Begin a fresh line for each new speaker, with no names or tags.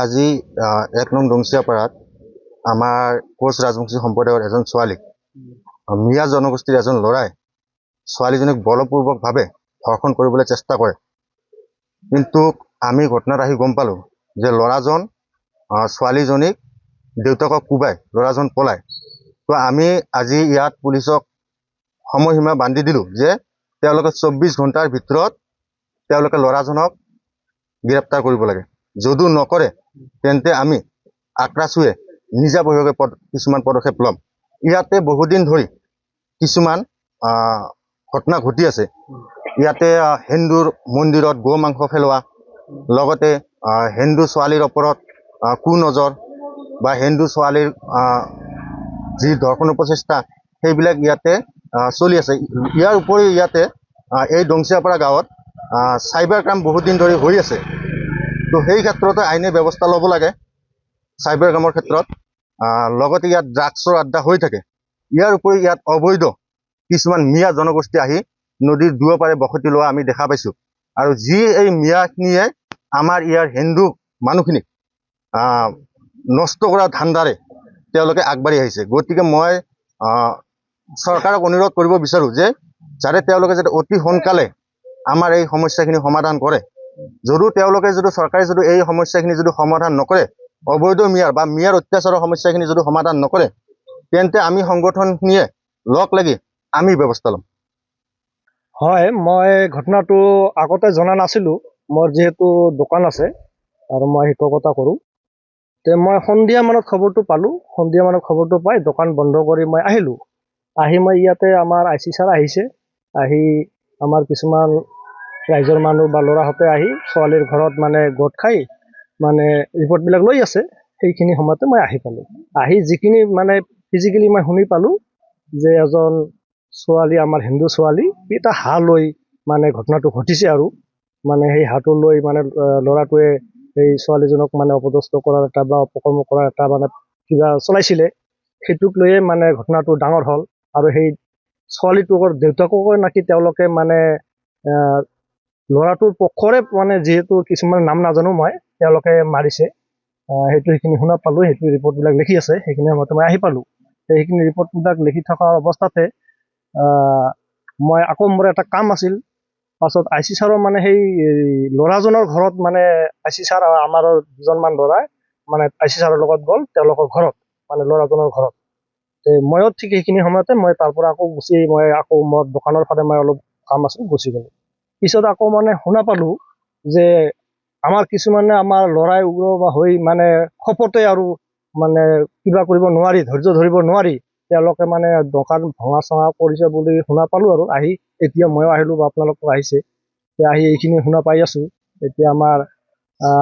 আজি ১ নং ডংচিয়াপাৰাত আমাৰ কোচ ৰাজবংশী সম্প্ৰদায়ৰ এজন ছোৱালীক মিয়া জনগোষ্ঠীৰ এজন ল'ৰাই ছোৱালীজনীক বলপূৰ্বকভাৱে ধৰ্ষণ কৰিবলৈ চেষ্টা কৰে। কিন্তু আমি ঘটনাত আহি গম পালোঁ যে ল'ৰাজন ছোৱালীজনীক দেউতাকক কোবাই ল'ৰাজন পলায়। তো আমি আজি ইয়াত পুলিচক সময়সীমা বান্ধি দিলোঁ যে তেওঁলোকে ২৪ ঘণ্টাৰ ভিতৰত তেওঁলোকে ল'ৰাজনক গ্ৰেপ্তাৰ কৰিব লাগে। যদিও নকৰে তেন্তে আমি আক্ৰাচুৱে নিজাববীয়াকৈ কিছুমান পদক্ষেপ ল'ম। ইয়াতে বহুদিন ধৰি কিছুমান ঘটনা ঘটি আছে। ইয়াতে হিন্দুৰ মন্দিৰত গো মাংস পেলোৱা, লগতে হিন্দু ছোৱালীৰ ওপৰত কুনজৰ বা হিন্দু ছোৱালীৰ যি ধৰ্ষণৰ প্ৰচেষ্টা সেইবিলাক ইয়াতে চলি আছে। ইয়াৰ উপৰিও ইয়াতে এই ডংচিয়াপাৰা গাঁৱত চাইবাৰ ক্ৰাইম বহুত দিন ধৰি হৈ আছে। তো সেই ক্ষেত্ৰতে আইনী ব্যৱস্থা ল'ব লাগে চাইবাৰ ক্ৰাইমৰ ক্ষেত্ৰত। লগতে ইয়াত ড্ৰাগছৰ আড্ডা হৈ থাকে। ইয়াৰ উপৰি ইয়াত অবৈধ কিছুমান মিয়া জনগোষ্ঠী আহি নদীৰ দুয়োপাৰে বসতি লোৱা আমি দেখা পাইছোঁ। আৰু যি এই মিয়াখিনিয়ে আমাৰ ইয়াৰ হিন্দু মানুহখিনিক নষ্ট কৰা ধান্দাৰে তেওঁলোকে আগবাঢ়ি আহিছে। গতিকে মই চৰকাৰক অনুৰোধ কৰিব বিচাৰোঁ যে যাতে তেওঁলোকে যাতে অতি সোনকালে আমাৰ এই সমস্যাখিনি সমাধান কৰে। যদিও তেওঁলোকে চৰকাৰে যদি এই সমস্যাখিনি যদি সমাধান নকৰে, অবৈধ মিয়াৰ বা মিয়াৰ অত্যাচাৰৰ সমস্যাখিনি যদি সমাধান নকৰে, তেন্তে আমি সংগঠনখিনিয়ে লগ লাগি আমি ব্যৱস্থা ল'ম।
হয়, মই ঘটনাটো আগতে জনা নাছিলোঁ। মোৰ যিহেতু দোকান আছে আৰু মই সেইটো কথা কৰোঁ। মই সন্ধিয়া মানত খবৰটো পালোঁ। সন্ধিয়া মানত খবৰটো পাই দোকান বন্ধ কৰি মই আহিলোঁ। আহি মই ইয়াতে আমাৰ IC ছাৰ আহিছে। আহি আমাৰ কিছুমান ৰাইজৰ মানুহ বা ল'ৰাহঁতে আহি ছোৱালীৰ ঘৰত মানে গোট খাই মানে ৰিপৰ্টবিলাক লৈ আছে। সেইখিনি সময়তে মই আহি পালোঁ। আহি যিখিনি মানে ফিজিকেলি মই শুনি পালোঁ যে এজন ছোৱালী, আমাৰ হিন্দু ছোৱালী, এটা হাঁহ লৈ মানে ঘটনাটো ঘটিছে। আৰু মানে সেই হাঁহটো লৈ মানে ল'ৰাটোৱে এই ছোৱালীজনক মানে অপদস্থ কৰাৰ এটা বা অপকৰ্ম কৰাৰ এটা মানে কিবা চলাইছিলে। সেইটোক লৈয়ে মানে ঘটনাটো ডাঙৰ হ'ল। আৰু সেই ছোৱালীটোকৰ দেউতাককো নাকি তেওঁলোকে মানে ল'ৰাটোৰ পক্ষৰে মানে যিহেতু কিছুমান নাম নাজানো মই, তেওঁলোকে মাৰিছে। সেইখিনি শুনা পালোঁ। সেইটো ৰিপৰ্টবিলাক লিখি আছে। সেইখিনি সময়তে মই আহি পালোঁ। সেইখিনি ৰিপৰ্টবিলাক লিখি থকা অৱস্থাতে মই আকৌ মোৰ এটা কাম আছিল। পাছত IC ছাৰৰ মানে সেই ল'ৰাজনৰ ঘৰত মানে IC ছাৰ আৰু আমাৰ দুজনমান ল'ৰাই মানে IC ছাৰৰ লগত গ'ল তেওঁলোকৰ ঘৰত, মানে ল'ৰাজনৰ ঘৰত। ময়ো ঠিক সেইখিনি সময়তে মই তাৰ পৰা আকৌ মই আকৌ মোৰ দোকানৰ ফালে মই অলপ কাম আছিল, গুচি গ'লোঁ। পিছত আকৌ মানে শুনা পালোঁ যে আমাৰ কিছুমানে আমাৰ ল'ৰাই উগ্ৰ হৈ মানে খপতে আৰু মানে কিবা কৰিব নোৱাৰি, ধৈৰ্য ধৰিব নোৱাৰি তেওঁলোকে মানে দোকান ভঙা চঙা কৰিছে বুলি শুনা পালোঁ। আৰু আহি এতিয়া ময়ো আহিলোঁ বা আপোনালোকক আহিছে, আহি এইখিনি শুনা পাই আছোঁ। এতিয়া আমাৰ